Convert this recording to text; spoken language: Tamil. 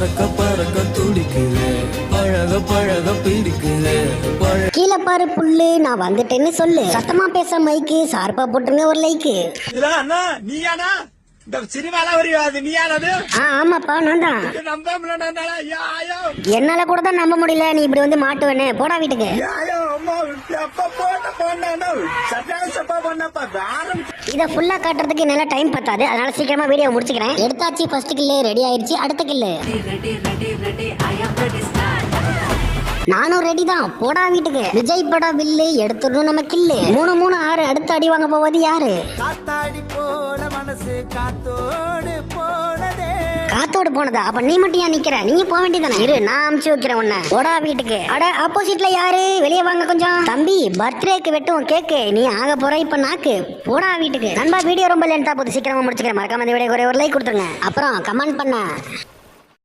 பறக்க பறக்க துடிக்குது, பழக பழக பிடிக்குது. கீழே பாரு புல்லு, நான் வந்துட்டேன்னு சொல்லு. சத்தமா பேச மைக்கு, சார்பா போட்டுருங்க ஒரு லைக்கு. அண்ணா நீயானா இந்த சினிமால வரையாது நீயானது? ஆமாப்பா நான் தான். நம்ப முடியல. என்னால கூட தான் நம்ப முடியல, நீ இப்படி வந்து மாட்டுவேன்னு. போடா வீட்டுக்கு. இதை ஃபுல்லா காட்டுறதுக்கு நல்லா டைம் பத்தாது, அதனால சீக்கிரமா வீடியோ முடிச்சுக்கிறேன். எடுத்தாச்சு, ஃபர்ஸ்ட் கில்லு ரெடி ஆயிடுச்சு. அடுத்த கில்லு நானும் ரெடி தான். போடா வீட்டுக்கு. விஜய் படம் வில்லு எடுத்துடணும் நம்ம கில்லு. 3-3-6 அடுத்து அடி வாங்க போவது யாரு? காத்தாடி போன மனசு காத்தோடு போனதே. காத்தோடு போனதா? அப்ப நீ மட்டும் ஏன் நிக்கிற? நீ போக வேண்டியதானே. இரு, நான் அமுச்சு வைக்கிறேன் உன்ன. போடா வீட்டுக்கு. அட ஆப்போசிட்ல யாரு? வெளியே வாங்க கொஞ்சம். தம்பி பர்த்டேக்கு வெட்டுவோம் கேக்கு, நீ ஆக போற இப்ப நாக்கு. போடா வீட்டுக்கு. நண்பா வீடியோ ரொம்ப லென்த்தா போகுது, சீக்கிரமா முடிச்சுக்கிறேன். மறக்காம இந்த வீடியோ ஒரு லைக் கொடுத்துருங்க, அப்புறம் கமெண்ட் பண்ண.